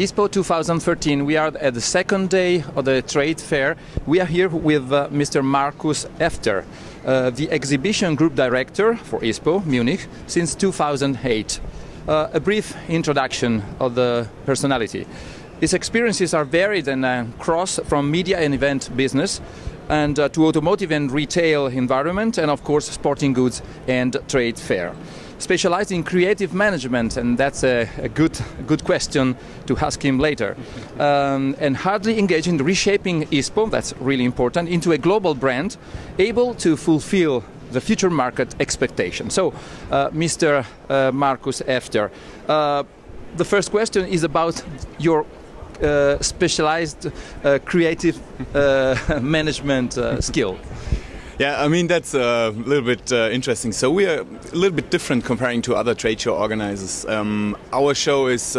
ISPO 2013, we are at the second day of the trade fair. We are here with Mr. Markus Hefter, the Exhibition Group Director for ISPO Munich since 2008. A brief introduction of the personality. His experiences are varied and cross from media and event business and to automotive and retail environment, and of course sporting goods and trade fair. Specialized in creative management, and that's a good question to ask him later. And hardly engaged in reshaping ISPO, that's really important, into a global brand, able to fulfill the future market expectations. So, Mr. Markus Hefter, the first question is about your specialized creative management skill. Yeah, I mean, that's a little bit interesting. So we are a little bit different comparing to other trade show organizers. Our show is,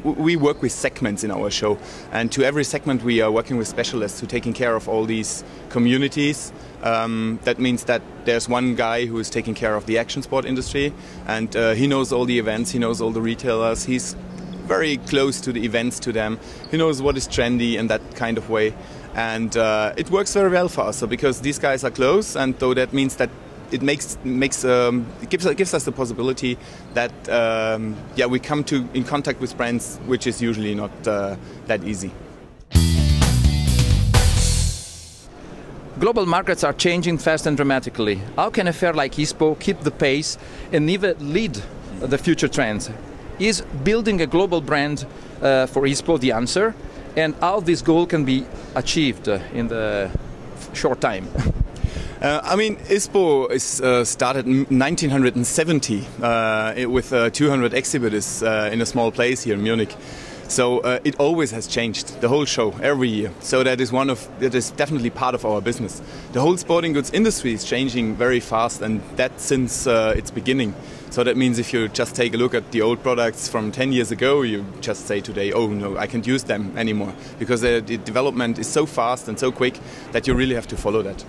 we work with segments in our show, and to every segment we are working with specialists who are taking care of all these communities. That means that there's one guy who is taking care of the action sport industry, and he knows all the events, he knows all the retailers, he's very close to the events, to them. He knows what is trendy in that kind of way. And it works very well for us, so because these guys are close, and though that means that it gives us the possibility that we come in contact with brands, which is usually not that easy. Global markets are changing fast and dramatically. How can a fair like ISPO keep the pace and even lead the future trends? Is building a global brand for ISPO the answer? And how this goal can be achieved in the short time? I mean, ISPO is started in 1970 with 200 exhibitors in a small place here in Munich. So it always has changed, the whole show, every year. So that is definitely part of our business. The whole sporting goods industry is changing very fast, and that since its beginning. So that means if you just take a look at the old products from 10 years ago, you just say today, oh no, I can't use them anymore. Because the development is so fast and so quick that you really have to follow that.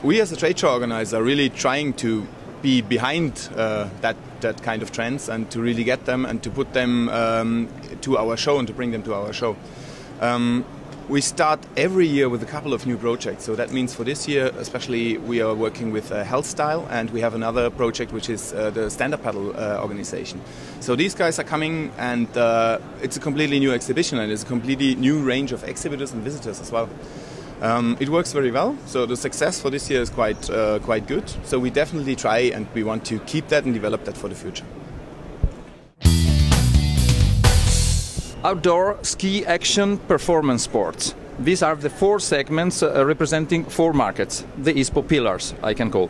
We as a trade show organizer are really trying to be behind that kind of trends and to really get them and to put them to our show and to bring them to our show. We start every year with a couple of new projects. So that means for this year, especially, we are working with Health Style, and we have another project which is the Stand-Up Paddle organization. So these guys are coming, and it's a completely new exhibition, and it's a completely new range of exhibitors and visitors as well. It works very well, so the success for this year is quite good. So we definitely try, and we want to keep that and develop that for the future. Outdoor, ski, action, performance sports. These are the four segments representing four markets, the ISPO pillars, I can call.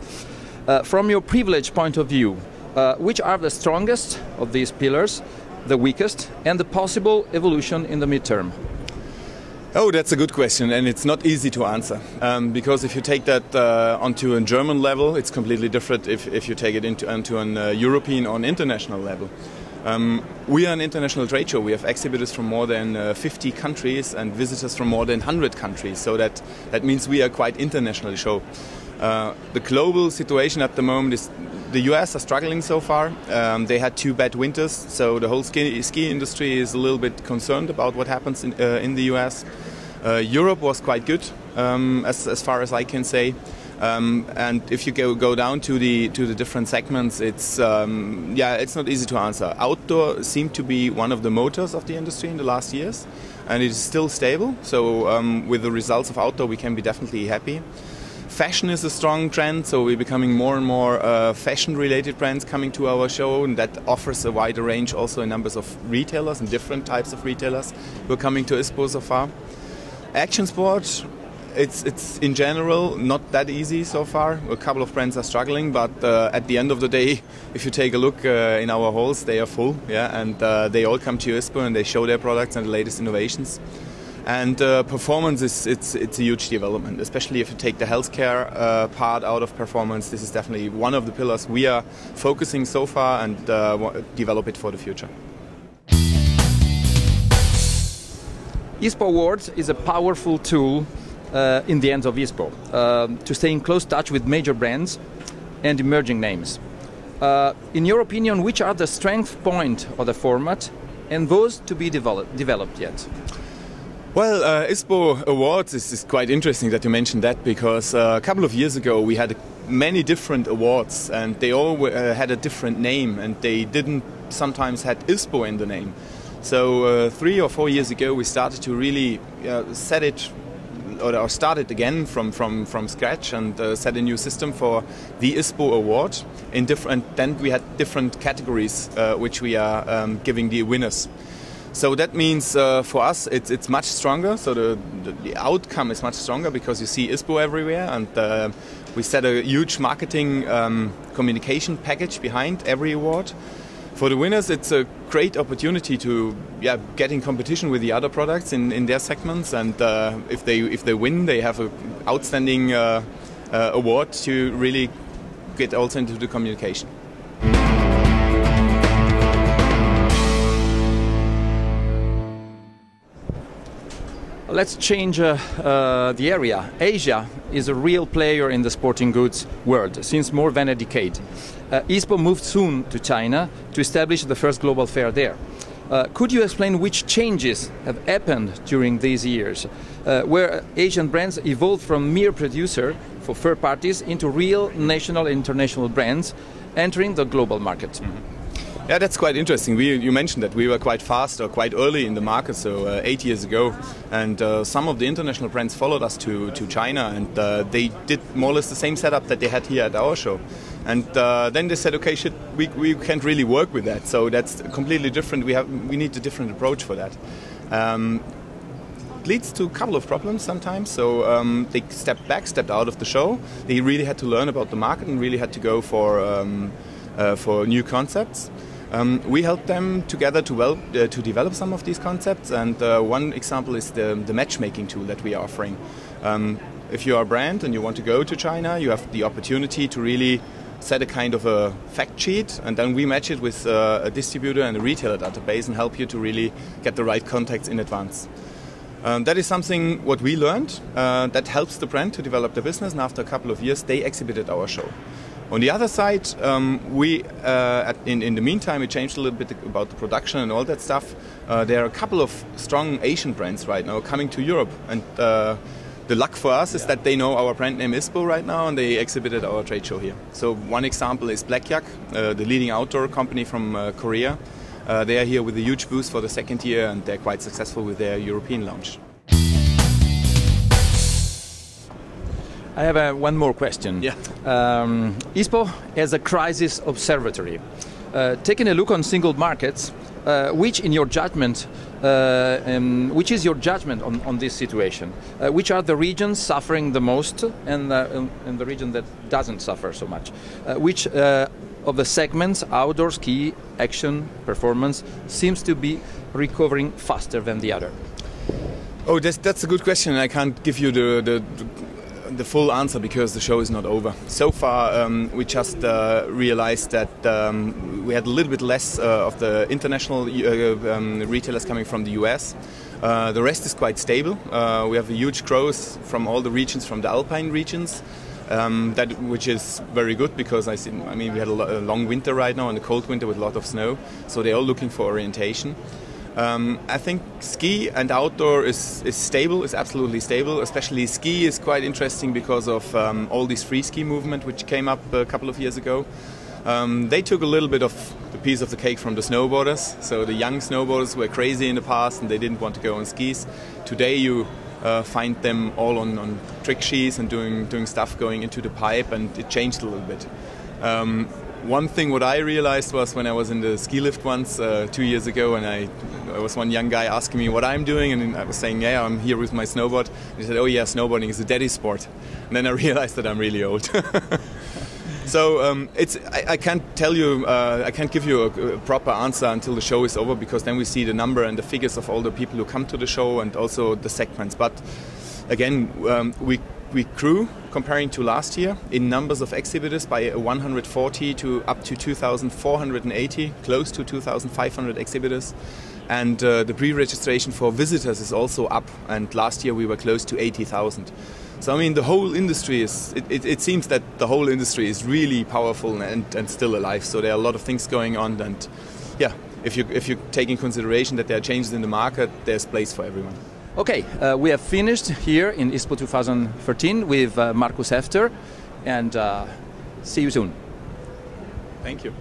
From your privileged point of view, which are the strongest of these pillars, the weakest, and the possible evolution in the midterm? Oh, that's a good question, and it's not easy to answer. Because if you take that onto a German level, it's completely different if you take it onto an European or an international level. We are an international trade show. We have exhibitors from more than 50 countries and visitors from more than 100 countries. So that means we are quite international show. The global situation at the moment is the US are struggling so far. They had 2 bad winters, so the whole ski industry is a little bit concerned about what happens in the US. Europe was quite good, as far as I can say. And if you go down to the different segments, it's not easy to answer. Outdoor seemed to be one of the motors of the industry in the last years, and it is still stable. So with the results of outdoor, we can be definitely happy. Fashion is a strong trend, so we're becoming more and more fashion-related brands coming to our show, and that offers a wider range also in numbers of retailers and different types of retailers who are coming to ISPO so far. Action sport. It's in general not that easy so far. A couple of brands are struggling, but at the end of the day, if you take a look in our halls, they are full, and they all come to ISPO and they show their products and the latest innovations. And performance it's a huge development, especially if you take the healthcare part out of performance. This is definitely one of the pillars we are focusing so far and develop it for the future. ISPO Awards is a powerful tool in the hands of ISPO to stay in close touch with major brands and emerging names. In your opinion, which are the strength points of the format and those to be developed yet? Well, ISPO Awards is quite interesting that you mentioned that, because a couple of years ago we had many different awards and they all had a different name, and they didn't sometimes had ISPO in the name. So 3 or 4 years ago we started to really set it or started again from scratch and set a new system for the ISPO Award in different. Then we had different categories which we are giving the winners. So that means for us it's much stronger. So the outcome is much stronger because you see ISPO everywhere, and we set a huge marketing communication package behind every award. For the winners, it's a great opportunity to get in competition with the other products in their segments, and if they win, they have an outstanding award to really get also into the communication. Let's change the area. Asia is a real player in the sporting goods world since more than a decade. ISPO moved soon to China to establish the first global fair there. Could you explain which changes have happened during these years, where Asian brands evolved from mere producer for third parties into real national and international brands entering the global market? Mm-hmm. Yeah, that's quite interesting. You mentioned that we were quite fast or quite early in the market, so 8 years ago, and some of the international brands followed us to China, and they did more or less the same setup that they had here at our show. And then they said, okay, we can't really work with that, so that's completely different. We need a different approach for that. It leads to a couple of problems sometimes. So they stepped out of the show. They really had to learn about the market and really had to go for new concepts. We helped them together to develop some of these concepts, and one example is the matchmaking tool that we are offering. If you are a brand and you want to go to China, you have the opportunity to really set a kind of a fact sheet, and then we match it with a distributor and a retailer database and help you to really get the right contacts in advance. That is something what we learned that helps the brand to develop the business, and after a couple of years they exhibited our show. On the other side, in the meantime, it changed a little bit about the production and all that stuff. There are a couple of strong Asian brands right now coming to Europe, and the luck for us is that they know our brand name ISPO right now, and they exhibited our trade show here. So one example is Black Yak, the leading outdoor company from Korea. They are here with a huge booth for the second year, and they're quite successful with their European launch. I have one more question. Yeah. ISPO as a crisis observatory. Taking a look on single markets, which is your judgment on this situation? Which are the regions suffering the most, and the region that doesn't suffer so much? Which of the segments, outdoor, ski, action, performance, seems to be recovering faster than the other? Oh, that's a good question. I can't give you the full answer because the show is not over. So far, we just realized that we had a little bit less of the international retailers coming from the US. The rest is quite stable. We have a huge growth from all the regions, from the Alpine regions, which is very good because we had a long winter right now and a cold winter with a lot of snow, so they're all looking for orientation. I think ski and outdoor is stable, is absolutely stable. Especially ski is quite interesting because of all this free ski movement which came up a couple of years ago. They took a little bit of the piece of the cake from the snowboarders. So the young snowboarders were crazy in the past and they didn't want to go on skis. Today you find them all on trick skis and doing stuff going into the pipe, and it changed a little bit. One thing what I realized was when I was in the ski lift once 2 years ago, and I was one young guy asking me what I'm doing, and I was saying, yeah, I'm here with my snowboard. And he said, oh yeah, snowboarding is a daddy sport. And then I realized that I'm really old. So I can't tell you, I can't give you a proper answer until the show is over, because then we see the number and the figures of all the people who come to the show and also the segments. But again, we grew comparing to last year in numbers of exhibitors by 140 to up to 2,480, close to 2,500 exhibitors. And the pre-registration for visitors is also up, and last year we were close to 80,000. So I mean, the whole industry is, it seems that the whole industry is really powerful and still alive. So there are a lot of things going on, and yeah, if you take in consideration that there are changes in the market, there's place for everyone. Okay, we have finished here in ISPO 2013 with Markus Hefter, and see you soon. Thank you.